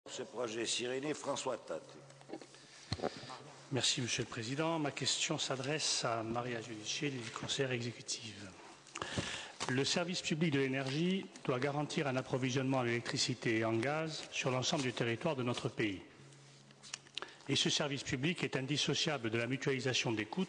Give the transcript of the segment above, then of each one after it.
Ce projet Cyrénée, François Tate. Merci, Monsieur le Président. Ma question s'adresse à Maria Giudice, conseillère exécutive. Le service public de l'énergie doit garantir un approvisionnement en électricité et en gaz sur l'ensemble du territoire de notre pays. Et ce service public est indissociable de la mutualisation des coûts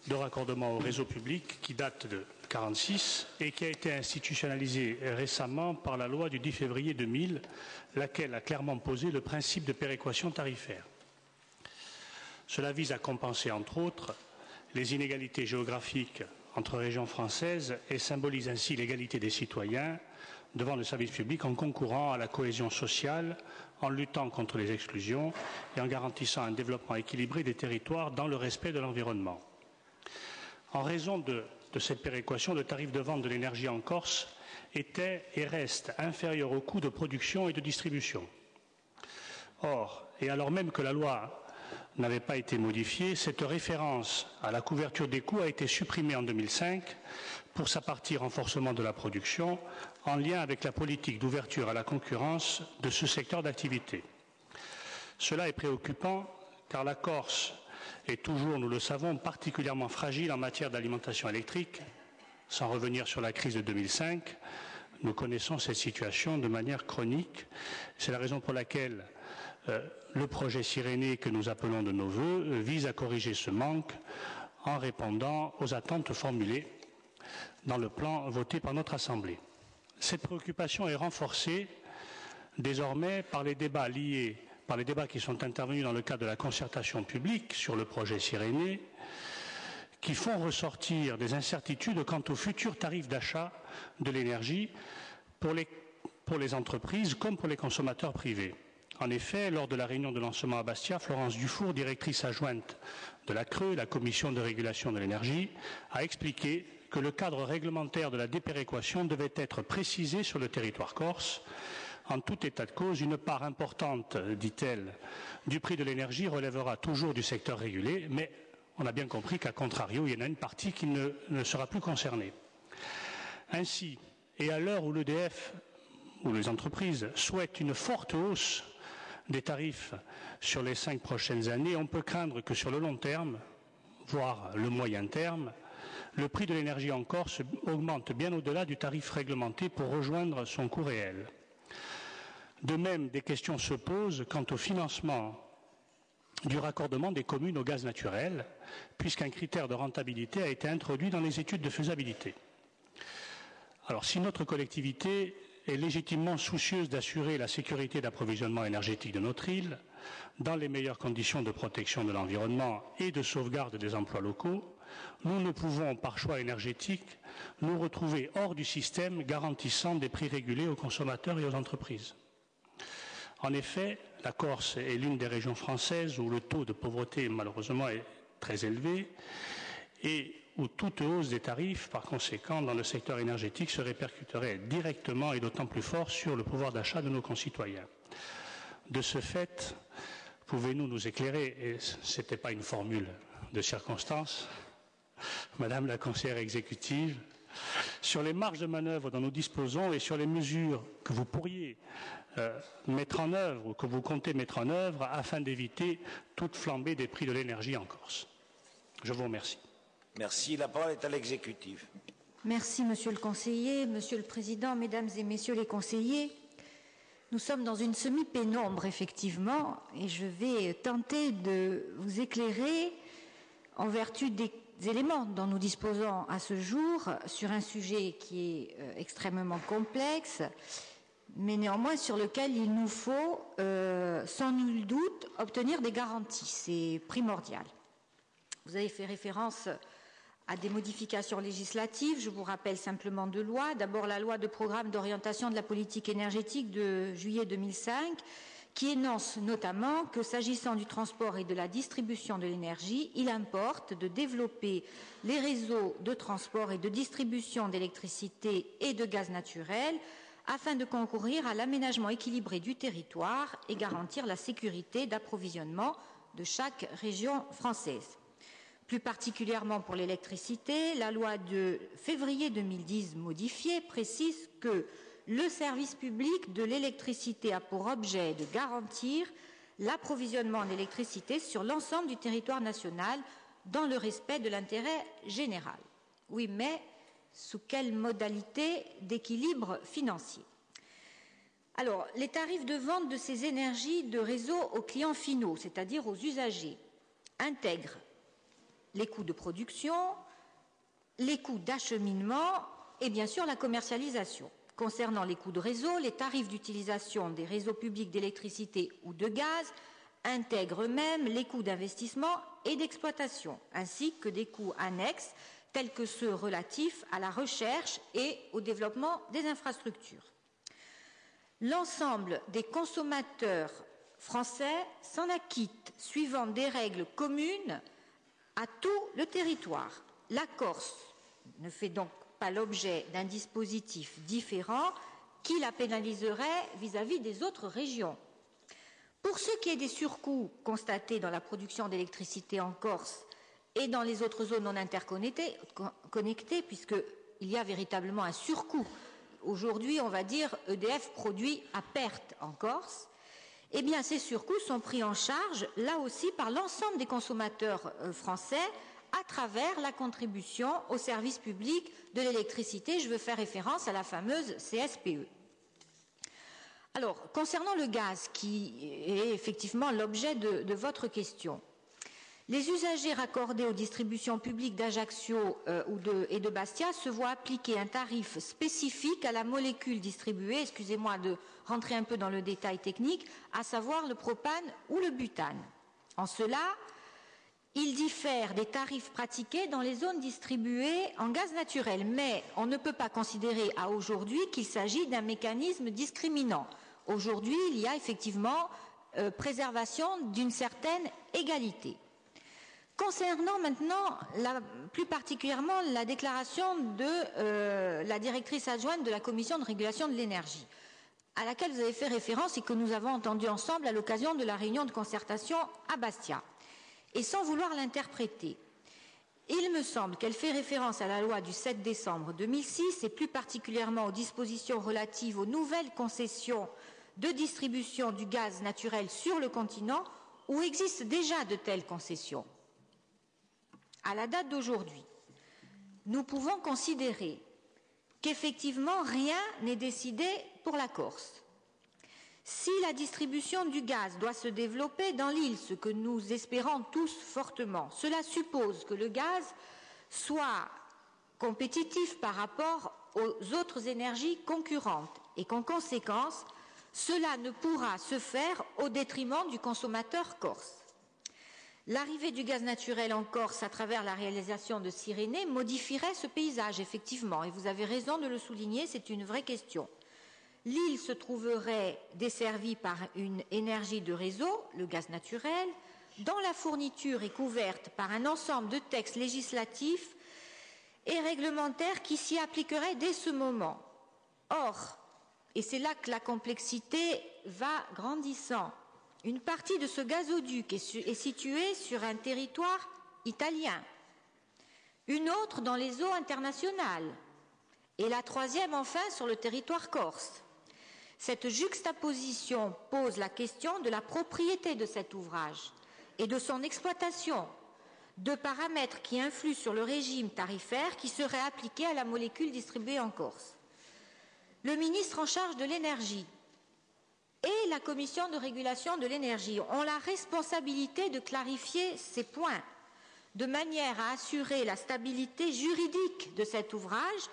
de raccordement au réseau public qui date de 1946 et qui a été institutionnalisé récemment par la loi du 10 février 2000, laquelle a clairement posé le principe de péréquation tarifaire. Cela vise à compenser, entre autres, les inégalités géographiques entre régions françaises et symbolise ainsi l'égalité des citoyens devant le service public en concourant à la cohésion sociale, en luttant contre les exclusions et en garantissant un développement équilibré des territoires dans le respect de l'environnement. En raison de cette péréquation, le tarif de vente de l'énergie en Corse était et reste inférieur au coût de production et de distribution. Or, et alors même que la loi n'avait pas été modifiée, cette référence à la couverture des coûts a été supprimée en 2005 pour sa partie renforcement de la production en lien avec la politique d'ouverture à la concurrence de ce secteur d'activité. Cela est préoccupant car la Corse est toujours, nous le savons, particulièrement fragile en matière d'alimentation électrique. Sans revenir sur la crise de 2005, nous connaissons cette situation de manière chronique. C'est la raison pour laquelle le projet Cyrénée que nous appelons de nos vœux vise à corriger ce manque en répondant aux attentes formulées dans le plan voté par notre Assemblée. Cette préoccupation est renforcée désormais par les débats qui sont intervenus dans le cadre de la concertation publique sur le projet Cyrénée, qui font ressortir des incertitudes quant aux futurs tarifs d'achat de l'énergie pour les entreprises comme pour les consommateurs privés. En effet, lors de la réunion de lancement à Bastia, Florence Dufour, directrice adjointe de la CRE, la Commission de régulation de l'énergie, a expliqué que le cadre réglementaire de la dépéréquation devait être précisé sur le territoire corse. En tout état de cause, une part importante, dit-elle, du prix de l'énergie relèvera toujours du secteur régulé, mais on a bien compris qu'à contrario, il y en a une partie qui ne sera plus concernée. Ainsi, et à l'heure où l'EDF ou les entreprises souhaitent une forte hausse des tarifs sur les 5 prochaines années, on peut craindre que sur le long terme, voire le moyen terme, le prix de l'énergie en Corse augmente bien au-delà du tarif réglementé pour rejoindre son coût réel. De même, des questions se posent quant au financement du raccordement des communes au gaz naturel, puisqu'un critère de rentabilité a été introduit dans les études de faisabilité. Alors, si notre collectivité est légitimement soucieuse d'assurer la sécurité d'approvisionnement énergétique de notre île, dans les meilleures conditions de protection de l'environnement et de sauvegarde des emplois locaux, nous ne pouvons, par choix énergétique, nous retrouver hors du système garantissant des prix régulés aux consommateurs et aux entreprises. En effet, la Corse est l'une des régions françaises où le taux de pauvreté, malheureusement, est très élevé et où toute hausse des tarifs, par conséquent, dans le secteur énergétique se répercuterait directement et d'autant plus fort sur le pouvoir d'achat de nos concitoyens. De ce fait, pouvez-vous nous éclairer, et ce n'était pas une formule de circonstance, Madame la conseillère exécutive, sur les marges de manœuvre dont nous disposons et sur les mesures que vous pourriez mettre en œuvre ou que vous comptez mettre en œuvre afin d'éviter toute flambée des prix de l'énergie en Corse. Je vous remercie. Merci. La parole est à l'exécutif. Merci, Monsieur le Conseiller, Monsieur le Président, Mesdames et Messieurs les conseillers. Nous sommes dans une semi-pénombre, effectivement, et je vais tenter de vous éclairer en vertu des éléments dont nous disposons à ce jour sur un sujet qui est extrêmement complexe, mais néanmoins sur lequel il nous faut, sans nul doute, obtenir des garanties. C'est primordial. Vous avez fait référence à des modifications législatives. Je vous rappelle simplement deux lois. D'abord, la loi de programme d'orientation de la politique énergétique de juillet 2005, qui énonce notamment que, s'agissant du transport et de la distribution de l'énergie, il importe de développer les réseaux de transport et de distribution d'électricité et de gaz naturel afin de concourir à l'aménagement équilibré du territoire et garantir la sécurité d'approvisionnement de chaque région française. Plus particulièrement pour l'électricité, la loi de février 2010 modifiée précise que le service public de l'électricité a pour objet de garantir l'approvisionnement en électricité sur l'ensemble du territoire national dans le respect de l'intérêt général. Oui, mais sous quelle modalité d'équilibre financier? Alors, les tarifs de vente de ces énergies de réseau aux clients finaux, c'est-à-dire aux usagers, intègrent les coûts de production, les coûts d'acheminement et bien sûr la commercialisation. Concernant les coûts de réseau, les tarifs d'utilisation des réseaux publics d'électricité ou de gaz intègrent eux-mêmes les coûts d'investissement et d'exploitation, ainsi que des coûts annexes tels que ceux relatifs à la recherche et au développement des infrastructures. L'ensemble des consommateurs français s'en acquittent suivant des règles communes à tout le territoire. La Corse ne fait donc pas l'objet d'un dispositif différent qui la pénaliserait vis-à-vis des autres régions. Pour ce qui est des surcoûts constatés dans la production d'électricité en Corse et dans les autres zones non interconnectées, puisqu'il y a véritablement un surcoût. Aujourd'hui, on va dire EDF produit à perte en Corse. Eh bien, ces surcoûts sont pris en charge, là aussi, par l'ensemble des consommateurs français à travers la contribution au service public de l'électricité. Je veux faire référence à la fameuse CSPE. Alors, concernant le gaz, qui est effectivement l'objet de votre question, les usagers raccordés aux distributions publiques d'Ajaccio et de Bastia se voient appliquer un tarif spécifique à la molécule distribuée, excusez-moi de rentrer un peu dans le détail technique, à savoir le propane ou le butane. En cela, il diffère des tarifs pratiqués dans les zones distribuées en gaz naturel, mais on ne peut pas considérer à aujourd'hui qu'il s'agit d'un mécanisme discriminant. Aujourd'hui, il y a effectivement préservation d'une certaine égalité. Concernant maintenant plus particulièrement la déclaration de la directrice adjointe de la Commission de régulation de l'énergie, à laquelle vous avez fait référence et que nous avons entendue ensemble à l'occasion de la réunion de concertation à Bastia. Et sans vouloir l'interpréter, il me semble qu'elle fait référence à la loi du 7 décembre 2006 et plus particulièrement aux dispositions relatives aux nouvelles concessions de distribution du gaz naturel sur le continent où existent déjà de telles concessions. À la date d'aujourd'hui, nous pouvons considérer qu'effectivement rien n'est décidé pour la Corse. Si la distribution du gaz doit se développer dans l'île, ce que nous espérons tous fortement, cela suppose que le gaz soit compétitif par rapport aux autres énergies concurrentes et qu'en conséquence, cela ne pourra se faire au détriment du consommateur corse. L'arrivée du gaz naturel en Corse à travers la réalisation de Cyrénée modifierait ce paysage, effectivement, et vous avez raison de le souligner, c'est une vraie question. L'île se trouverait desservie par une énergie de réseau, le gaz naturel, dont la fourniture est couverte par un ensemble de textes législatifs et réglementaires qui s'y appliqueraient dès ce moment. Or, et c'est là que la complexité va grandissant, une partie de ce gazoduc est située sur un territoire italien, une autre dans les eaux internationales et la troisième enfin sur le territoire corse. Cette juxtaposition pose la question de la propriété de cet ouvrage et de son exploitation, deux paramètres qui influent sur le régime tarifaire qui serait appliqué à la molécule distribuée en Corse. Le ministre en charge de l'énergie et la Commission de régulation de l'énergie ont la responsabilité de clarifier ces points de manière à assurer la stabilité juridique de cet ouvrage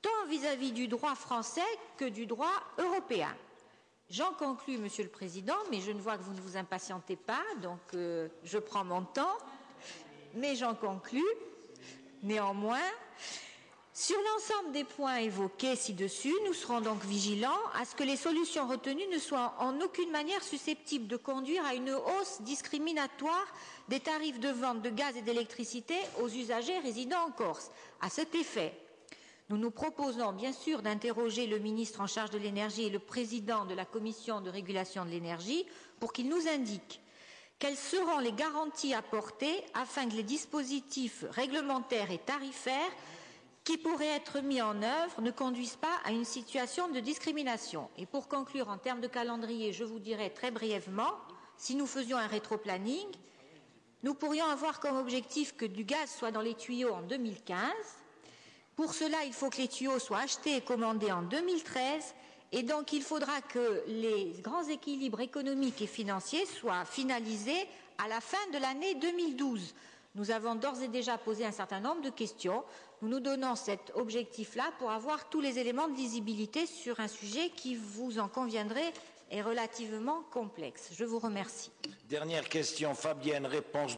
tant vis-à-vis du droit français que du droit européen. J'en conclus, Monsieur le Président, mais je ne vois que vous ne vous impatientez pas, donc je prends mon temps, mais j'en conclus. Néanmoins, sur l'ensemble des points évoqués ci-dessus, nous serons donc vigilants à ce que les solutions retenues ne soient en aucune manière susceptibles de conduire à une hausse discriminatoire des tarifs de vente de gaz et d'électricité aux usagers résidant en Corse. À cet effet, nous nous proposons bien sûr d'interroger le ministre en charge de l'énergie et le président de la Commission de régulation de l'énergie pour qu'ils nous indiquent quelles seront les garanties apportées afin que les dispositifs réglementaires et tarifaires qui pourraient être mis en œuvre ne conduisent pas à une situation de discrimination. Et pour conclure, en termes de calendrier, je vous dirai très brièvement, si nous faisions un rétroplanning, nous pourrions avoir comme objectif que du gaz soit dans les tuyaux en 2015. Pour cela, il faut que les tuyaux soient achetés et commandés en 2013. Et donc, il faudra que les grands équilibres économiques et financiers soient finalisés à la fin de l'année 2012. Nous avons d'ores et déjà posé un certain nombre de questions. Nous nous donnons cet objectif-là pour avoir tous les éléments de visibilité sur un sujet qui, vous en conviendrez, est relativement complexe. Je vous remercie. Dernière question, Fabienne, réponse